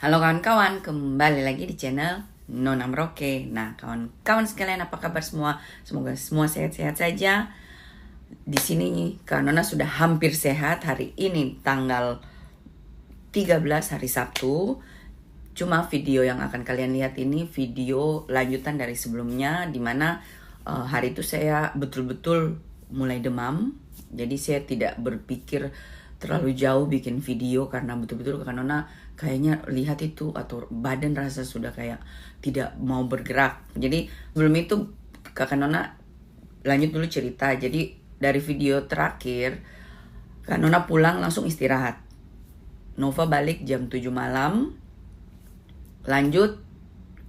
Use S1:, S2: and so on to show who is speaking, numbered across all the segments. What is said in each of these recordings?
S1: Halo kawan-kawan, kembali lagi di channel Nona Merauke. Nah, kawan-kawan sekalian, apa kabar semua? Semoga semua sehat-sehat saja. Di sini Kak Nona sudah hampir sehat. Hari ini tanggal 13 hari Sabtu. Cuma video yang akan kalian lihat ini video lanjutan dari sebelumnya, dimana hari itu saya betul-betul mulai demam. Jadi saya tidak berpikir terlalu jauh bikin video karena betul-betul Kak Nona kayaknya lihat itu atau badan rasa sudah kayak tidak mau bergerak. Jadi sebelum itu Kak Nona lanjut dulu cerita. Jadi dari video terakhir Kak Nona pulang langsung istirahat. Nova balik jam 7 malam. Lanjut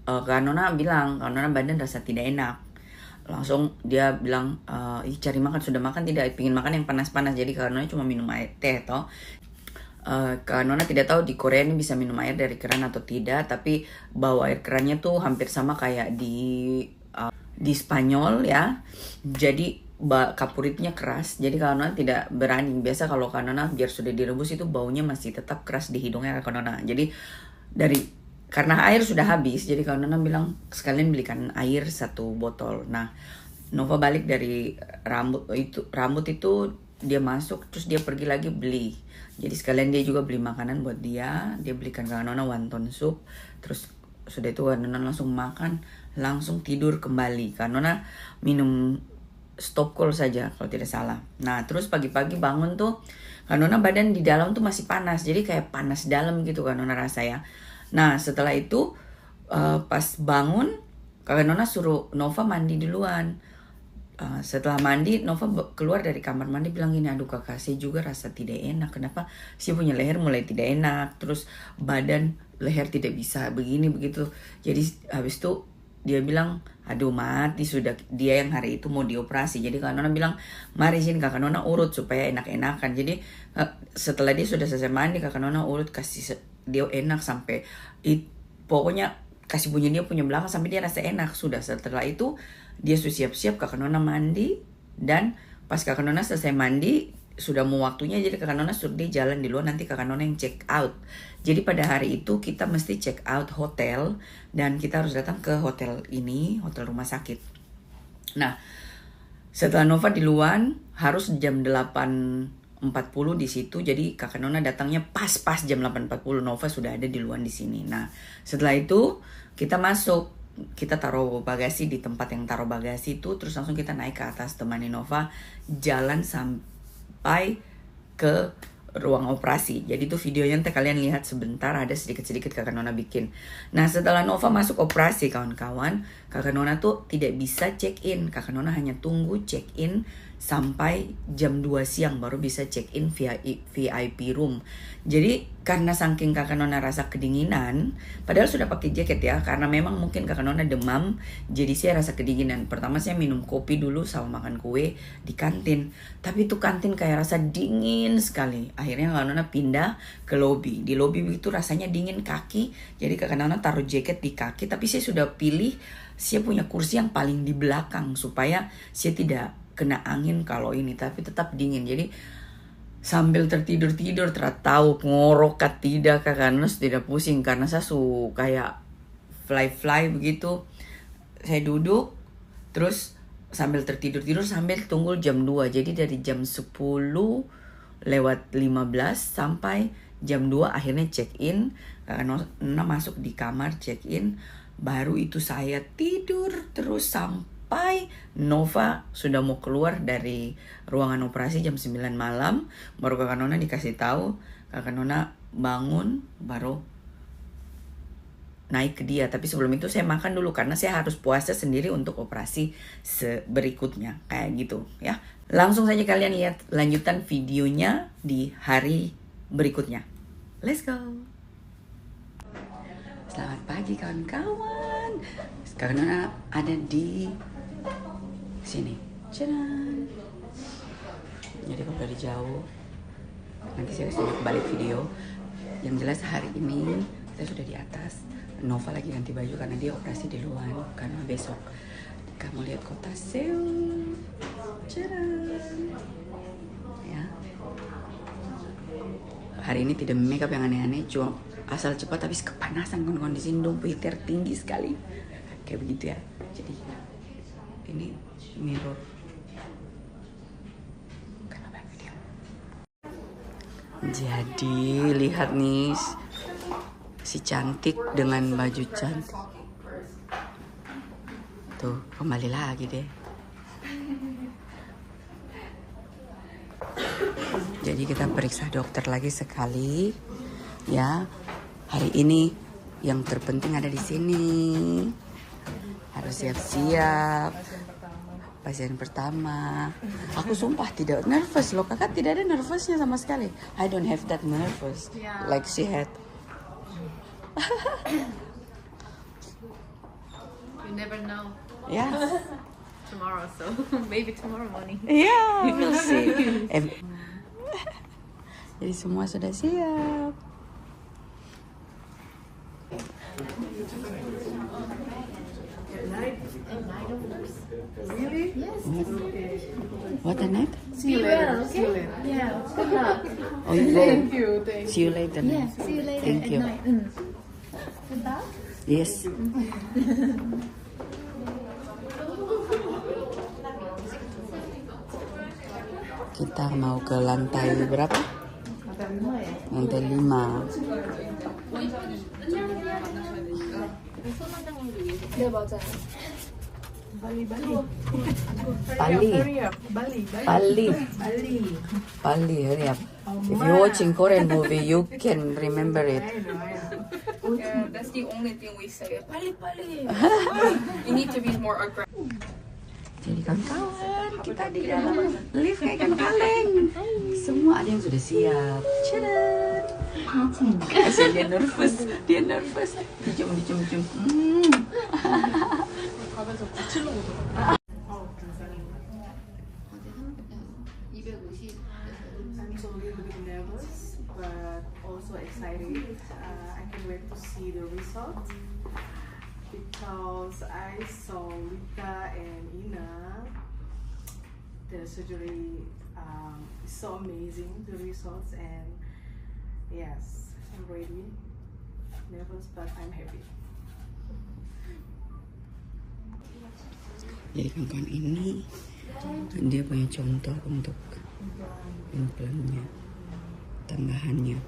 S1: Kak Nona bilang, Kak Nona badan rasa tidak enak. Langsung dia bilang, cari makan, sudah makan tidak? Pingin makan yang panas-panas. Jadi Kak Nona cuma minum air teh toh. Kak Nona tidak tahu di Korea ini bisa minum air dari keran atau tidak, tapi bau air kerannya tuh hampir sama kayak di Spanyol ya. Jadi kapuritnya keras. Jadi Kak Nona tidak berani. Biasa kalau Kak Nona biar sudah direbus itu baunya masih tetap keras di hidungnya Kak Nona. Jadi karena air sudah habis, jadi Kak Nona bilang sekalian belikan air 1 botol. Nah, Nova balik dari rambut itu dia masuk, terus dia pergi lagi beli. Jadi sekalian dia juga beli makanan buat dia belikan Kak Nona wonton soup. Terus sudah itu Kak Nona langsung makan, langsung tidur kembali. Kak Nona minum stop call saja kalau tidak salah. Nah, terus pagi-pagi bangun tuh Kak Nona badan di dalam tuh masih panas. Jadi kayak panas dalam gitu Kak Nona rasa ya. Nah, setelah itu pas bangun Kak Nona suruh Nova mandi duluan. Setelah mandi, Nova keluar dari kamar mandi bilang gini, aduh kakak saya juga rasa tidak enak. Kenapa? Saya punya leher mulai tidak enak. Terus badan leher tidak bisa begini begitu. Jadi habis itu dia bilang, aduh mati sudah, dia yang hari itu mau dioperasi. Jadi Kak Nona bilang, mari sini Kakak Nona urut supaya enak-enakan. Jadi setelah dia sudah selesai mandi, Kakak Nona urut kasih dia enak sampai pokoknya kasih bunyi dia punya belakang sampai dia rasa enak. Sudah setelah itu dia sudah siap-siap Kakak Nona mandi. Dan pas Kakak Nona selesai mandi sudah mau waktunya, jadi Kakak Nona suruh dia jalan di luar, nanti Kakak Nona yang check out. Jadi pada hari itu kita mesti check out hotel dan kita harus datang ke hotel ini, hotel rumah sakit. Nah, setelah Nova di luar harus jam 8.40 di situ. Jadi Kakak Nona datangnya pas jam 8.40, Nova sudah ada di luar di sini. Nah, setelah itu kita masuk, kita taruh bagasi di tempat yang taruh bagasi itu, terus langsung kita naik ke atas temani Nova jalan sampai ke ruang operasi. Jadi itu videonya nanti kalian lihat sebentar, ada sedikit-sedikit Kakak Nona bikin. Nah, setelah Nova masuk operasi kawan-kawan, Kakak Nona tuh tidak bisa check in. Kakak Nona hanya tunggu check in sampai jam 2 siang baru bisa check in via VIP room. Jadi karena saking Kakak Nona rasa kedinginan, padahal sudah pakai jaket ya, karena memang mungkin Kakak Nona demam, jadi saya rasa kedinginan. Pertama saya minum kopi dulu sama makan kue di kantin, tapi itu kantin kayak rasa dingin sekali. Akhirnya Kakak Nona pindah ke lobby. Di lobby itu rasanya dingin kaki, jadi Kakak Nona taruh jaket di kaki. Tapi saya sudah pilih, saya punya kursi yang paling di belakang supaya saya tidak kena angin kalau ini, tapi tetap dingin. Jadi sambil tertidur-tidur tahu ngorokat tidak Kakak Nona tidak pusing karena saya kayak fly begitu. Saya duduk terus sambil tertidur-tidur sambil tunggu jam 2. Jadi dari jam 10:15 sampai jam 2 akhirnya check in. Kakak Nona masuk di kamar check in. Baru itu saya tidur terus sampai Nova sudah mau keluar dari ruangan operasi jam 9 malam. Baru Kakak Nona dikasih tahu. Kakak Nona bangun baru naik ke dia. Tapi sebelum itu saya makan dulu karena saya harus puasa sendiri untuk operasi berikutnya. Kayak gitu ya. Langsung saja kalian lihat lanjutan videonya di hari berikutnya. Let's go. Selamat pagi kawan-kawan. Kakak Nona ada di sini. Canan. Jadi kalau dari jauh nanti saya kasih balik video. Yang jelas hari ini saya sudah di atas. Nova lagi ganti baju karena dia operasi di luar, karena besok kamu lihat kota Seoul. Canan. Ya. Hari ini tidak make up yang aneh-aneh, cuma asal cepat habis kepanasan kan kondisi dong heater tinggi sekali kayak begitu ya. Jadi ini mirror. Jadi lihat nih si cantik dengan baju cantik. Tuh kembali lagi deh. Jadi kita periksa dokter lagi sekali ya. Hari ini yang terpenting ada di sini. Harus siap-siap. Pasien pertama. Aku sumpah tidak nervous loh. Kakak tidak ada nervousnya sama sekali. I don't have that nervous like she had.
S2: You never know.
S1: Yeah.
S2: Tomorrow, so maybe tomorrow morning.
S1: Yeah, we'll see. Jadi semua sudah siap.
S3: Really?
S2: Yes.
S1: What the night?
S3: See you later. See you later.
S2: Yeah. Good luck.
S1: Oh, you go.
S3: Thank you. Thank you.
S1: See you later.
S2: Yeah. See you later
S1: Thank
S2: at
S1: you.
S2: night. Good luck.
S1: Yes. Kita mau ke lantai berapa? Lantai 5.
S2: 네 맞아요.
S3: Bali.
S1: Pali. Pali, hurry up. If you're watching Korean movie, you can remember it.
S4: Yeah, that's the only thing we say. Pali. You need to be more aggressive.
S1: Jadi kawan-kawan, kita di dalam lift kayak ikan kaleng. Semua ada yang sudah siap. Cadat. Kasih dia nervous. Dicium.
S3: I'm so a little bit nervous, but also excited. I can't wait to see the result because I saw Lita and Ina. The surgery is so amazing, the results, and yes, I'm ready. Nervous, but I'm happy.
S1: Jadi kawan-kawan ini dia punya contoh untuk implannya, tambahannya.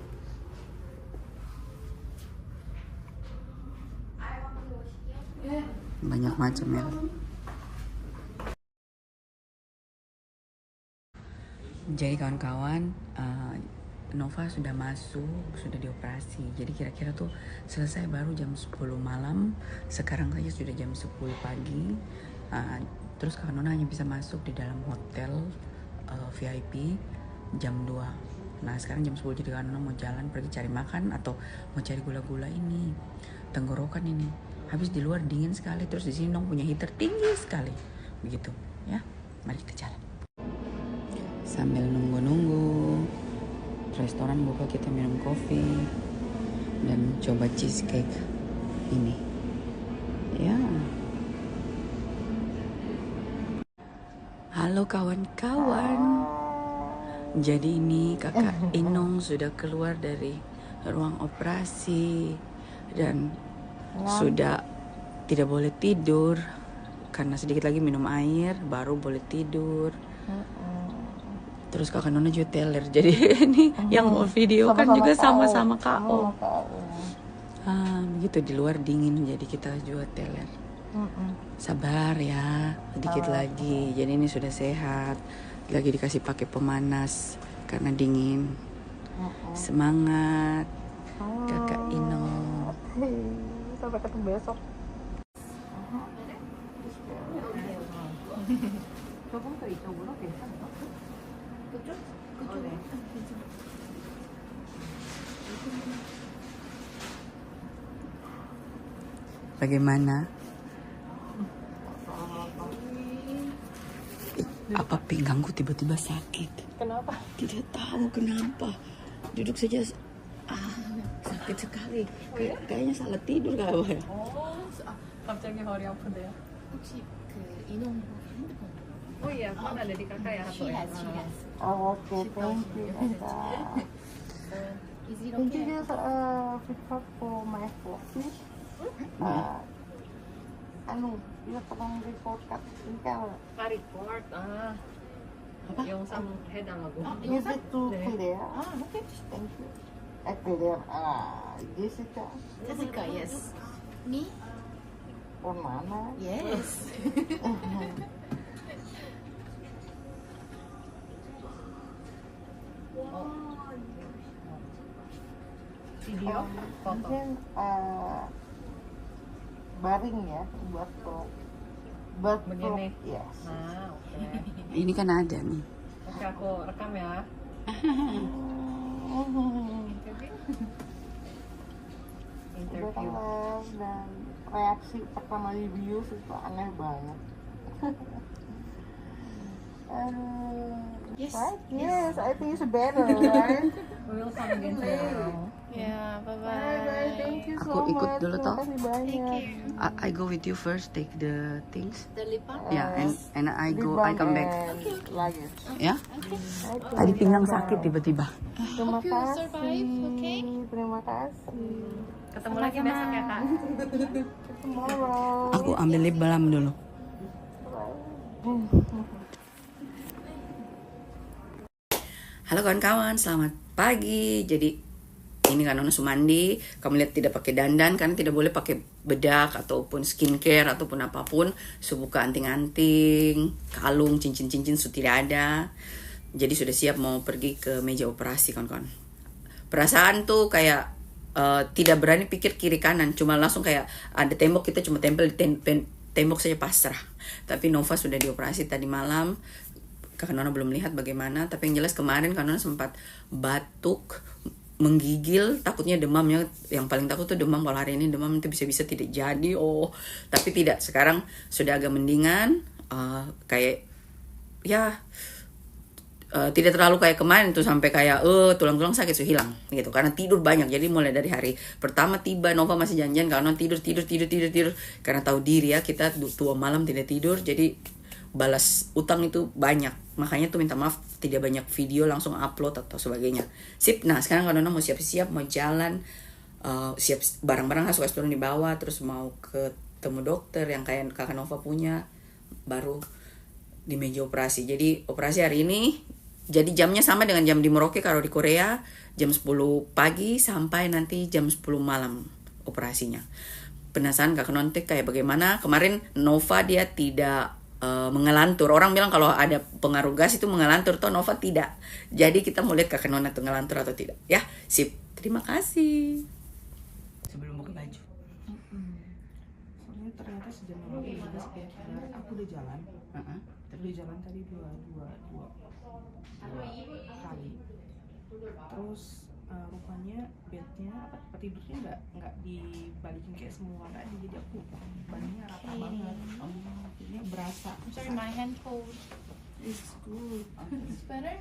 S1: Banyak macam ya. Jadi kawan-kawan, Nova sudah masuk, sudah dioperasi. Jadi kira-kira tuh selesai baru jam 10 malam. Sekarang saja sudah jam 10 pagi. Terus Kak Nona hanya bisa masuk di dalam hotel VIP jam 2. Nah sekarang jam 10, jadi Kak Nona mau jalan pergi cari makan atau mau cari gula-gula ini. Tenggorokan ini. Habis di luar dingin sekali, terus di sini Nong punya heater tinggi sekali. Begitu ya. Mari kita jalan. Sambil nunggu-nunggu restoran buka, kita minum kopi dan coba cheesecake ini ya. Halo kawan-kawan, jadi ini kakak Inong sudah keluar dari ruang operasi dan sudah tidak boleh tidur karena sedikit lagi minum air baru boleh tidur. Terus kakak Nona juga teler, jadi ini yang mau video kan juga sama-sama KO. Begitu di luar dingin, jadi kita juga teler. Sabar ya, dikit lagi. Jadi ini sudah sehat, lagi dikasih pakai pemanas karena dingin. Semangat, kakak Ino.
S3: Sampai ketemu besok.
S1: Bagaimana? Apa pinggangku tiba-tiba sakit?
S3: Kenapa?
S1: Tidak tahu kenapa. Duduk saja sakit sekali. Kayaknya salah tidur kali ya.
S3: 갑자기 허리 아픈데요?
S2: 혹시 그 인용 핸드폰
S3: Oh iya, kan ada di kakak ya?
S2: she has
S3: Oh, oke, thank you.
S2: Is it
S3: Thank you
S2: okay?
S3: just report for my vlog, please. Anu, bisa tolong report kat ini kan
S5: report. Yung sa head ang ako.
S3: visit to Korea.
S2: Okay.
S3: Thank you. Korea. Jessica.
S2: Jessica, yes. Me?
S3: Or mana?
S2: Yes.
S5: Video? Foto?
S3: Mungkin baring ya buat vlog.
S5: Begini?
S3: Yes.
S5: Okay.
S1: Ini kan ada nih.
S5: Oke, aku rekam ya.
S3: Udah
S5: Interview.
S3: kelar dan reaksi pertama di views itu aneh banget.
S2: Yes.
S3: Right? Yes, I think it's better, right?
S5: We will come again now.
S2: Yeah,
S3: Bye
S2: bye-bye.
S3: bye, thank you so
S1: Aku ikut
S3: much.
S1: dulu,
S3: Terima
S1: toh.
S3: kasih banyak.
S1: I go with you first, take the things.
S2: The lip balm?
S1: Yeah, and I
S3: Lip balm
S1: come back.
S3: and luggage.
S1: Ya?
S3: Okay.
S1: Tadi pinggang sakit tiba-tiba.
S3: Terima
S2: Hope you
S3: kasih.
S2: survive, okay?
S3: Terima kasih.
S5: Ketemu lagi besok ya, Kak.
S3: Tomorrow.
S1: Aku ambil lip balm dulu. Halo kawan-kawan, selamat pagi. Jadi ini kan Nona Sumandi. Kamu lihat tidak pakai dandan karena tidak boleh pakai bedak ataupun skincare ataupun apapun. Subuka anting-anting, kalung, cincin-cincin sudah tidak ada. Jadi sudah siap mau pergi ke meja operasi kawan-kawan. Perasaan tuh kayak tidak berani pikir kiri kanan, cuma langsung kayak ada tembok, kita cuma tempel di tembok saja pasrah. Tapi Nova sudah dioperasi tadi malam. Kakak Nona belum lihat bagaimana, tapi yang jelas kemarin Kak Nona sempat batuk, menggigil, takutnya demamnya. Yang paling takut tuh demam, kalau hari ini demam nanti bisa-bisa tidak jadi. Tapi tidak, sekarang sudah agak mendingan, kayak ya tidak terlalu kayak kemarin tuh sampai kayak tulang-tulang sakit sudah hilang gitu, karena tidur banyak. Jadi mulai dari hari pertama tiba Nova masih janjian karena tidur karena tahu diri ya, kita 2 malam tidak tidur, jadi balas utang itu banyak. Makanya tuh minta maaf tidak banyak video langsung upload atau sebagainya. Sip. Nah sekarang kalau Nona mau siap-siap mau jalan, siap barang-barang harus turun di bawah, terus mau ketemu dokter yang kayak kakak Nova punya, baru di meja operasi. Jadi operasi hari ini, jadi jamnya sama dengan jam di Merauke kalau di Korea, jam 10 pagi sampai nanti jam 10 malam operasinya. Penasaran kakak Nontek kayak bagaimana? Kemarin Nova dia tidak mengelantur. Orang bilang kalau ada pengaruh gas itu mengelantur, toh Nova tidak. Jadi kita mau lihat kakak Nona itu ngelantur atau tidak. Ya, sip. Terima kasih. Sebelum buka baju.
S3: Soalnya ternyata sejam yang lalu juga sebenarnya aku udah jalan. Udah jalan tadi dua kali. Terus rupanya bednya apa tidurnya nggak dibalikin kayak semua tadi, jadi aku badannya rata banget. Jadinya berasa.
S2: I'm sorry, my hand cold.
S3: It's good.
S2: It's better?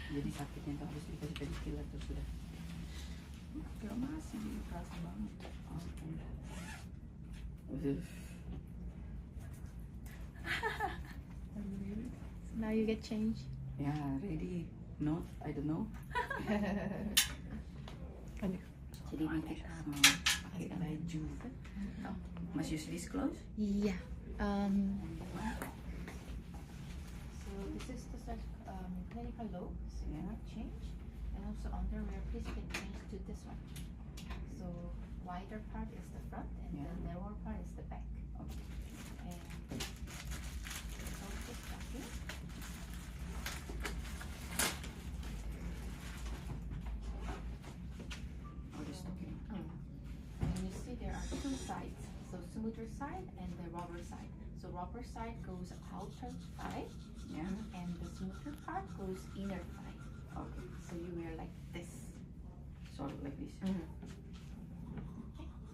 S1: Jadi sakitnya itu harus dikasih painkiller terus sudah.
S3: Gak masih kerasa banget.
S2: Now you get change.
S1: Ya, ready. No, I don't know. Jadi ini kita mau pakai baju. Must use this clothes?
S2: Yeah.
S6: So this is the clinical look, so you can change, and also underwear, please can change to this one. So wider part is the front, and
S1: Yeah.
S6: the narrower part is the back.
S1: Okay.
S6: And also stocking.
S1: Oh, this okay.
S6: And you see there are 2 sides, so smoother side and the rubber side. So rubber side goes outer thigh,
S1: Yeah.
S6: and the smoother part goes inner thigh.
S1: Okay.
S6: So you wear like this.
S1: So like this.
S6: Mm-hmm.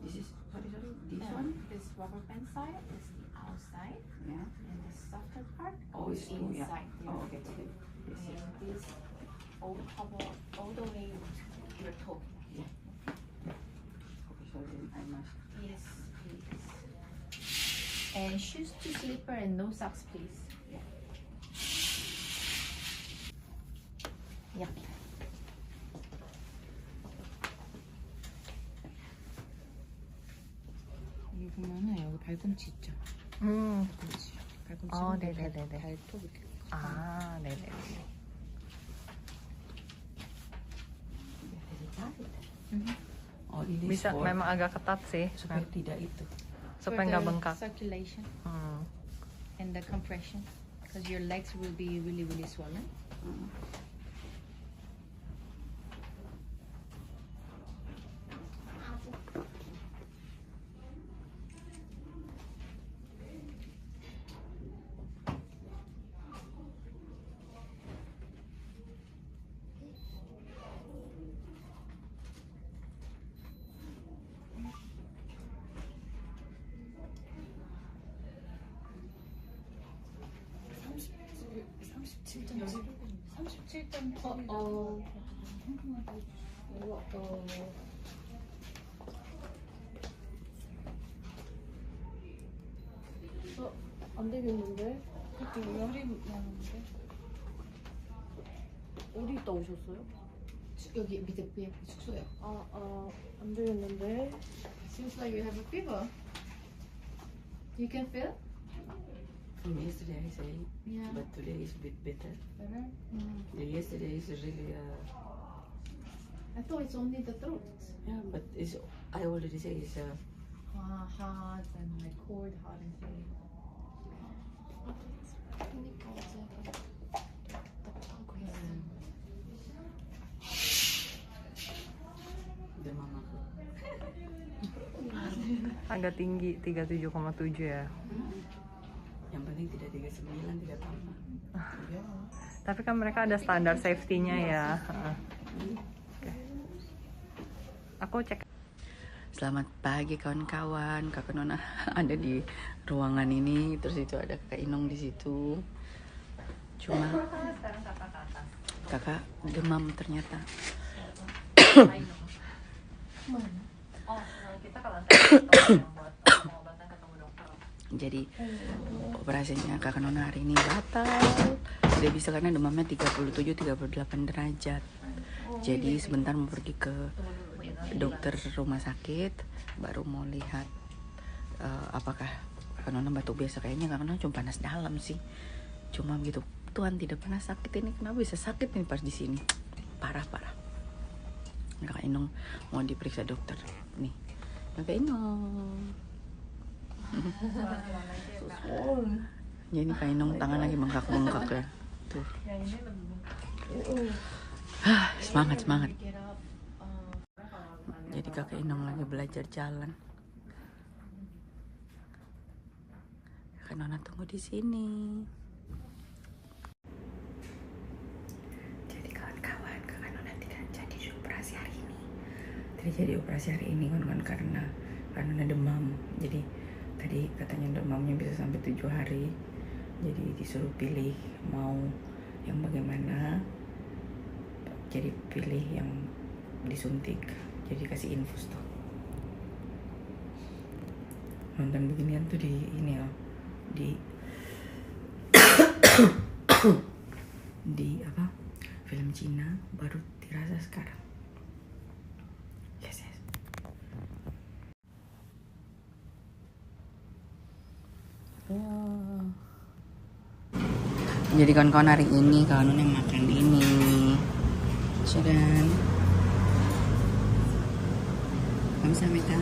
S1: This is sorry. This
S6: And
S1: one.
S6: this rubber band side is the outside,
S1: Yeah.
S6: and the softer part
S1: Oh,
S6: goes
S1: it's two. Yeah.
S6: inside.
S1: Oh, okay. Okay. Yes.
S6: And this all cover all the way to your toe.
S1: Okay. So then I must.
S6: Yes, please. And shoes to slipper and no socks, please. Yep.
S3: 발꿈치죠. 발꿈치.
S5: 네네네네.
S3: 발톱 이렇게.
S5: 네네네.
S1: Oh, ini
S5: Bisa,
S1: for-
S5: memang agak ketat sih.
S1: supaya tidak itu.
S5: Supaya nggak bengkak.
S6: Circulation and the compression, because your legs will be really swollen.
S3: 안 되겠는데? 열이 나는데? 어디 있다 오셨어요?
S6: 여기 밑에 위에 숙소요.
S3: 안 되겠는데?
S6: Seems like you have a fever. You can feel?
S1: From yesterday I say,
S6: Yeah.
S1: but today is a bit better.
S6: Better?
S1: The yesterday is really,
S6: I thought it's only the throat.
S1: yeah, but it's, I already say it's
S6: Hot and like cold, hot and cold.
S1: demam aku.
S5: Agak tinggi, 37,7 ya.
S1: Yang penting tidak 39, tidak tambah.
S5: Tapi kan mereka ada standar safety-nya ya. Oke. Aku cek.
S1: Selamat pagi kawan-kawan, Kakak Nona ada di ruangan ini, terus itu ada Kakak Inong di situ. Cuma Kakak demam ternyata.
S5: Kita ke lantai buat pengobatan ketemu dokter.
S1: Jadi operasinya Kakak Nona hari ini batal. Tidak bisa karena demamnya 37-38 derajat. Jadi sebentar mau pergi ke dokter rumah sakit, baru mau lihat apakah Kakak Nona batuk biasa. Kayaknya Kakak Nona cuma panas dalam sih. Cuma begitu, Tuhan tidak pernah sakit ini, kenapa bisa sakit nih pas di sini? Parah. Kakak Inong mau diperiksa dokter. Nih, Kakak Inong. Jadi Kak Inong tangan lagi bengkak-bengkak ya. Tuh. Semangat. Jadi Kakak Inong lagi belajar jalan. Kakak Nona tunggu di sini. Jadi kawan-kawan, Kakak Nona tidak jadi operasi hari ini. Tidak jadi operasi hari ini kawan-kawan karena Nona demam. Jadi tadi katanya demamnya bisa sampai 7 hari. Jadi disuruh pilih mau yang bagaimana. Jadi pilih yang disuntik. Jadi kasih infus tuh. Nonton beginian tuh di ini ya, di apa, film Cina, baru dirasa sekarang. Yes. Jadi kawan-kawan hari ini kawan yang makan ini, sedang kamsahamnida.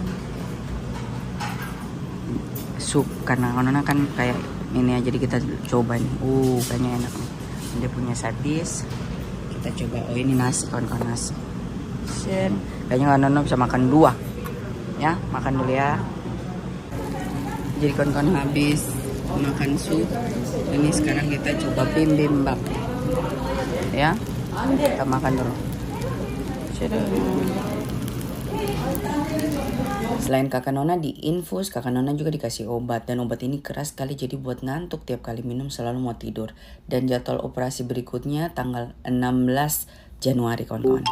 S1: Sup, karena kawan kan kayak ini aja, jadi kita coba nih. Kayaknya enak nih. Dia punya side dish. Kita coba. Ini nasi, kawan-kawan, nasi. Kayaknya kawan bisa makan 2. Ya, makan dulu ya. Jadi kawan-kawan habis makan sup. Ini sekarang kita coba bibimbap. Ya, kita makan dulu. Selain Kakak Nona diinfus, Kakak Nona juga dikasih obat. Dan obat ini keras sekali, jadi buat ngantuk tiap kali minum selalu mau tidur. Dan jadwal operasi berikutnya tanggal 16 Januari kawan-kawan.